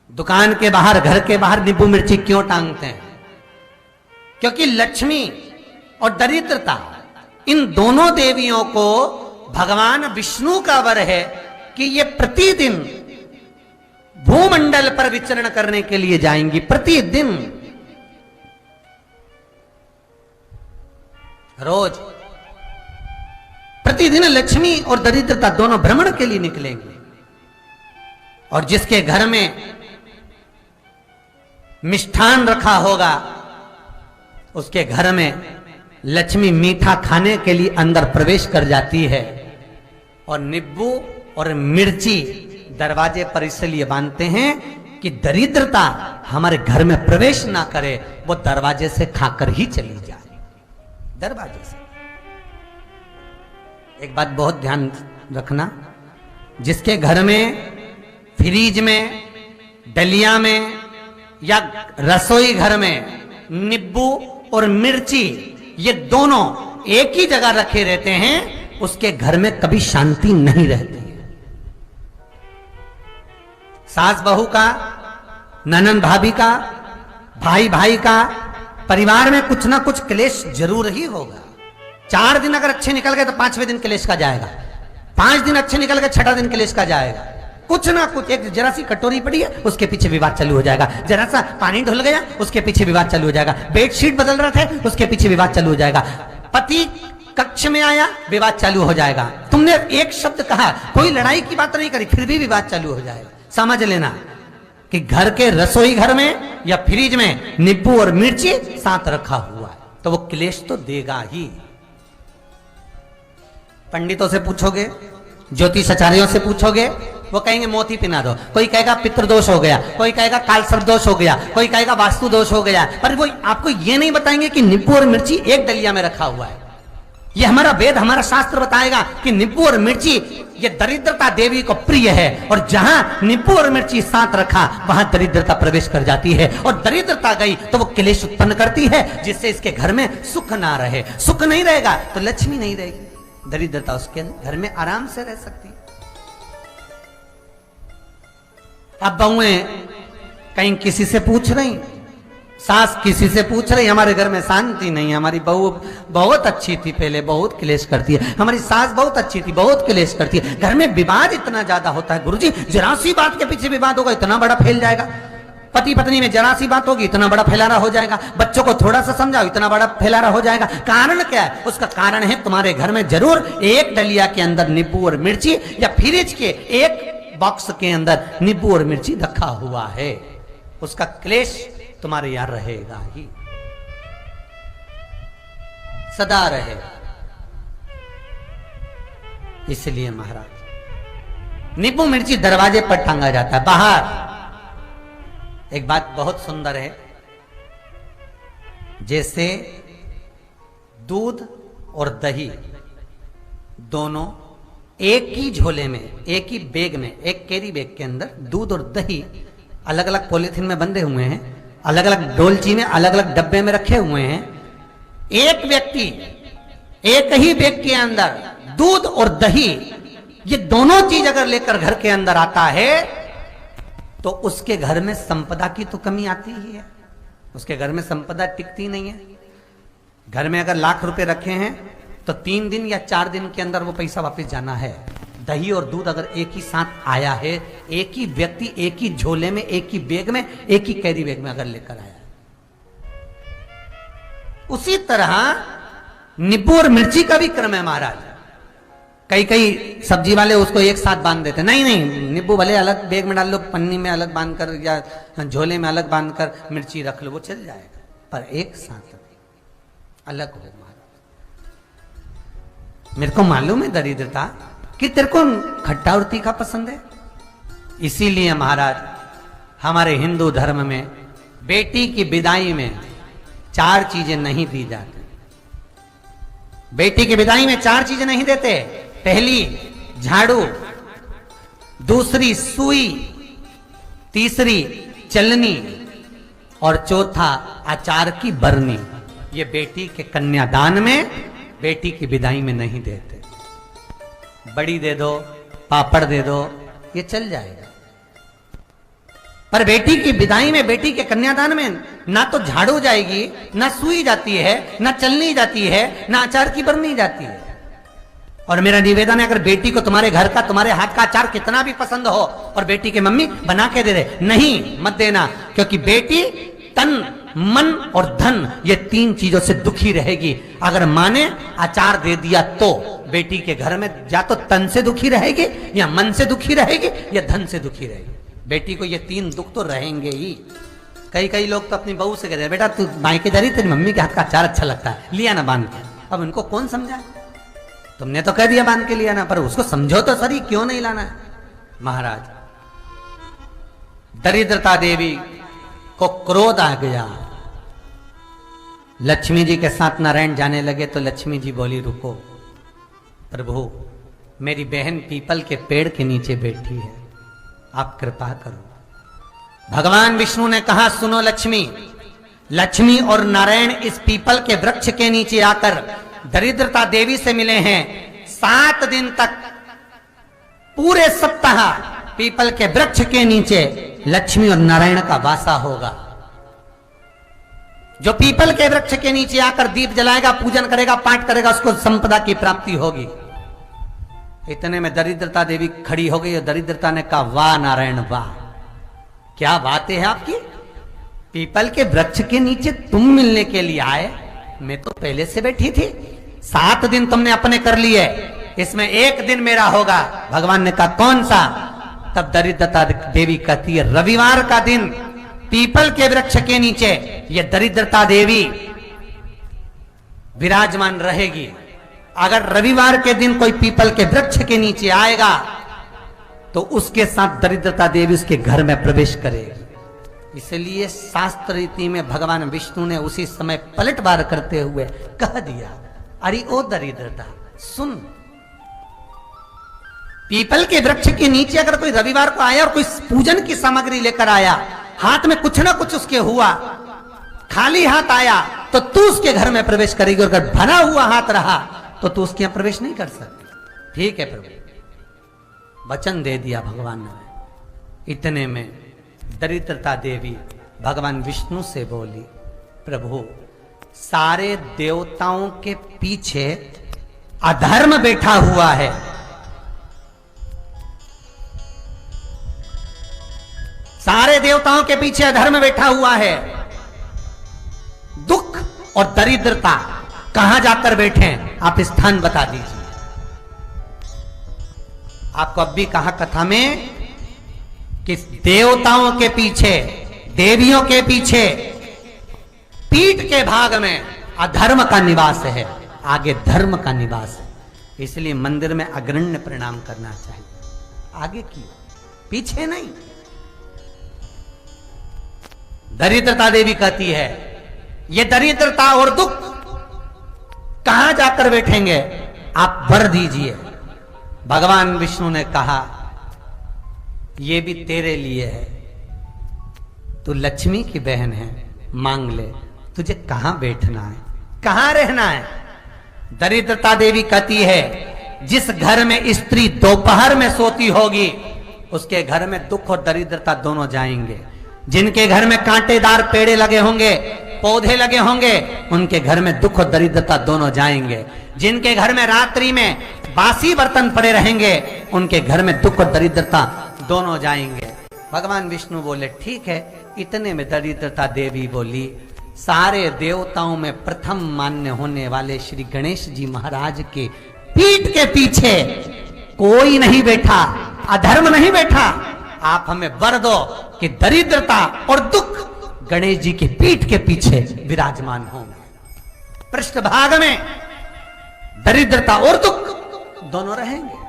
दुकान के बाहर, घर के बाहर नींबू मिर्ची क्यों टांगते हैं? क्योंकि लक्ष्मी और दरिद्रता, इन दोनों देवियों को भगवान विष्णु का वर है कि ये प्रतिदिन भूमंडल पर विचरण करने के लिए जाएंगी। प्रतिदिन, रोज प्रतिदिन लक्ष्मी और दरिद्रता दोनों भ्रमण के लिए निकलेंगे। और जिसके घर में मिष्ठान रखा होगा, उसके घर में लक्ष्मी मीठा खाने के लिए अंदर प्रवेश कर जाती है। और नींबू और मिर्ची दरवाजे पर इसलिए बांधते हैं कि दरिद्रता हमारे घर में प्रवेश ना करे, वो दरवाजे से खाकर ही चली जाए। दरवाजे से। एक बात बहुत ध्यान रखना, जिसके घर में फ्रिज में, डलिया में या रसोई घर में नींबू और मिर्ची ये दोनों एक ही जगह रखे रहते हैं, उसके घर में कभी शांति नहीं रहती है। सास बहू का, ननंद भाभी का, भाई भाई का, परिवार में कुछ ना कुछ क्लेश जरूर ही होगा। 4 दिन अगर अच्छे निकल गए तो 5वें दिन क्लेश का जाएगा। 5 दिन अच्छे निकल गए, 6ठा दिन क्लेश का जाएगा। कुछ ना कुछ, एक जरा सी कटोरी पड़ी है उसके पीछे विवाद चालू हो जाएगा, जरा सा पानी ढुल गया उसके पीछे विवाद चालू हो जाएगा, बेडशीट बदल रहा था उसके पीछे विवाद चालू हो जाएगा, पति कक्ष में आया विवाद चालू हो जाएगा। तुमने एक शब्द कहा, कोई लड़ाई की बात नहीं करी, फिर भी विवाद चालू हो जाएगा। समझ लेना कि घर के रसोई घर में या फ्रिज में नींबू और मिर्ची साथ रखा हुआ है तो वो क्लेश तो देगा ही। पंडितों से पूछोगे, ज्योतिषाचार्यों से पूछोगे, वो कहेंगे मोती पिना दो, कोई कहेगा पितृदोष हो गया, कोई कहेगा कालसर्प दोष हो गया, कोई कहेगा वास्तु दोष हो गया, पर वो आपको ये नहीं बताएंगे कि नींबू और मिर्ची एक डलिया में रखा हुआ है। ये हमारा वेद, हमारा शास्त्र बताएगा कि नींबू और मिर्ची ये दरिद्रता देवी को प्रिय है, और जहां नींबू और मिर्ची साथ रखा वहां दरिद्रता प्रवेश कर जाती है, और दरिद्रता गई तो वो क्लेश उत्पन्न करती है, जिससे इसके घर में सुख ना रहे। सुख नहीं रहेगा तो लक्ष्मी नहीं रहेगी, दरिद्रता उसके घर में आराम से रह सकती है। अब बहुएं कहीं किसी से पूछ रही, सास किसी से पूछ रही, हमारे घर में शांति नहीं है, हमारी बहू बहुत अच्छी थी पहले, बहुत क्लेश करती है, हमारी सास बहुत अच्छी थी, बहुत क्लेश करती है, घर में विवाद इतना ज्यादा होता है गुरुजी, जरा सी बात के पीछे विवाद होगा इतना बड़ा फैल जाएगा, पति पत्नी में जरा सी बात होगी इतना बड़ा फैलाना हो जाएगा, बच्चों को थोड़ा सा समझाओ इतना बड़ा फैलाना हो जाएगा। कारण क्या है? उसका कारण है तुम्हारे घर में जरूर एक डलिया के अंदर नींबू और मिर्ची या फ्रिज के एक बॉक्स के अंदर नींबू और मिर्ची रखा हुआ है, उसका क्लेश तुम्हारे यार रहेगा ही, सदा रहेगा। इसलिए महाराज नींबू मिर्ची दरवाजे पर टांगा जाता है। बाहर एक बात बहुत सुंदर है, जैसे दूध और दही दोनों एक ही झोले में, एक ही बैग में, एक कैरी बैग के अंदर दूध और दही अलग अलग पॉलिथीन में बंधे हुए हैं, अलग अलग डोलची में, अलग अलग डब्बे में रखे हुए हैं। एक व्यक्ति एक ही बैग के अंदर दूध और दही ये दोनों चीज अगर लेकर घर के अंदर आता है तो उसके घर में संपदा की तो कमी आती ही है, उसके घर में संपदा टिकती नहीं है। घर में अगर लाख रुपए रखे हैं तो 3 दिन या 4 दिन के अंदर वो पैसा वापस जाना है। दही और दूध अगर एक ही साथ आया है, एक ही व्यक्ति एक ही झोले में, एक ही बैग में, एक ही कैरी बैग में अगर लेकर आया, उसी तरह नींबू और मिर्ची का भी क्रम है महाराज। कई कई सब्जी वाले उसको एक साथ बांध देते, नहीं नहीं, नींबू भले अलग बैग में डाल लो, पन्नी में अलग बांध कर या झोले में अलग बांध कर मिर्ची रख लो, वो चल जाएगा, पर एक साथ अलग हो। मेरे को मालूम है दरिद्रता कि तेरे को खट्टा और तीखा पसंद है, इसीलिए महाराज हमारे हिंदू धर्म में बेटी की विदाई में 4 चीजें नहीं दी जाती। बेटी की विदाई में 4 चीजें नहीं देते। पहली झाड़ू, दूसरी सुई, तीसरी चलनी और चौथा अचार की बरनी। ये बेटी के कन्यादान में, बेटी की विदाई में नहीं देते। बड़ी दे दो, पापड़ दे दो, ये चल जाएगा, पर बेटी की विदाई में, बेटी के कन्यादान में ना तो झाड़ू जाएगी, ना सुई जाती है, ना चलनी जाती है, ना अचार की बरनी जाती है। और मेरा निवेदन है, अगर बेटी को तुम्हारे घर का, तुम्हारे हाथ का अचार कितना भी पसंद हो और बेटी की मम्मी बना के दे दे, नहीं, मत देना। क्योंकि बेटी तन, मन और धन, ये 3 चीजों से दुखी रहेगी। अगर माँ ने अचार दे दिया तो बेटी के घर में या तो तन से दुखी रहेगी, या मन से दुखी रहेगी, या धन से दुखी रहेगी। बेटी को ये 3 दुख तो रहेंगे ही। कई लोग तो अपनी बहू से कहते हैं, बेटा तू मायके जा रही, तेरी मम्मी के हाथ का अचार अच्छा लगता है, लिया ना बांध के। अब उनको कौन समझाए? तुमने तो कह दिया बांध के लिया ना, पर उसको समझो तो सही, क्यों नहीं लाना है? महाराज, दरिद्रता देवी को क्रोध आ गया। लक्ष्मी जी के साथ नारायण जाने लगे तो लक्ष्मी जी बोली, रुको प्रभु, मेरी बहन पीपल के पेड़ के नीचे बैठी है, आप कृपा करो। भगवान विष्णु ने कहा, सुनो लक्ष्मी, लक्ष्मी और नारायण इस पीपल के वृक्ष के नीचे आकर दरिद्रता देवी से मिले हैं। 7 दिन तक, पूरे सप्ताह पीपल के वृक्ष के नीचे लक्ष्मी और नारायण का वासा होगा। जो पीपल के वृक्ष के नीचे आकर दीप जलाएगा, पूजन करेगा, पाठ करेगा, उसको संपदा की प्राप्ति होगी। इतने में दरिद्रता देवी खड़ी हो गई और दरिद्रता ने कहा, वाह नारायण वाह, क्या बातें हैं आपकी, पीपल के वृक्ष के नीचे तुम मिलने के लिए आए, मैं तो पहले से बैठी थी। 7 दिन तुमने अपने कर लिए, इसमें 1 दिन मेरा होगा। भगवान ने कहा, कौन सा? तब दरिद्रता देवी कहती है, रविवार का दिन पीपल के वृक्ष के नीचे ये दरिद्रता देवी विराजमान रहेगी। अगर रविवार के दिन कोई पीपल के वृक्ष के नीचे आएगा तो उसके साथ दरिद्रता देवी उसके घर में प्रवेश करेगी। इसलिए शास्त्र रीति में भगवान विष्णु ने उसी समय पलटवार करते हुए कह दिया, अरे ओ दरिद्रता सुन, पीपल के वृक्ष के नीचे अगर कोई रविवार को आया और कोई पूजन की सामग्री लेकर आया, हाथ में कुछ ना कुछ उसके हुआ, खाली हाथ आया, तो तू उसके घर में प्रवेश करेगी, और अगर भरा हुआ हाथ रहा तो तू उसके यहां प्रवेश नहीं कर सकती। ठीक है प्रभु, वचन दे दिया भगवान ने। इतने में दरिद्रता देवी भगवान विष्णु से बोली, प्रभु सारे देवताओं के पीछे अधर्म बैठा हुआ है, सारे देवताओं के पीछे अधर्म बैठा हुआ है। दुख और दरिद्रता कहां जाकर बैठे हैं, आप स्थान बता दीजिए। आपको अब भी कहा कथा में कि देवताओं के पीछे, देवियों के पीछे, पीठ के भाग में अधर्म का निवास है, आगे धर्म का निवास है। इसलिए मंदिर में अग्रण्य प्रणाम करना चाहिए, आगे क्यों, पीछे नहीं। दरिद्रता देवी कहती है, ये दरिद्रता और दुख कहां जाकर बैठेंगे, आप वर दीजिए। भगवान विष्णु ने कहा, ये भी तेरे लिए है, तू लक्ष्मी की बहन है, मांग ले, तुझे कहां बैठना है, कहां रहना है। दरिद्रता देवी कहती है, जिस घर में स्त्री दोपहर में सोती होगी उसके घर में दुख और दरिद्रता दोनों जाएंगे। जिनके घर में कांटेदार पेड़े लगे होंगे, पौधे लगे होंगे, उनके घर में दुख और दरिद्रता दोनों जाएंगे। जिनके घर में रात्रि में बासी बर्तन पड़े रहेंगे, उनके घर में दुख और दरिद्रता दोनों जाएंगे। भगवान विष्णु बोले, ठीक है। इतने में दरिद्रता देवी बोली, सारे देवताओं में प्रथम मान्य होने वाले श्री गणेश जी महाराज के पीठ के पीछे कोई नहीं बैठा, अधर्म नहीं बैठा। आप हमें वर दो कि दरिद्रता और दुख गणेश जी की पीठ के पीछे विराजमान होंगे, पृष्ठभाग में दरिद्रता और दुख दोनों रहेंगे।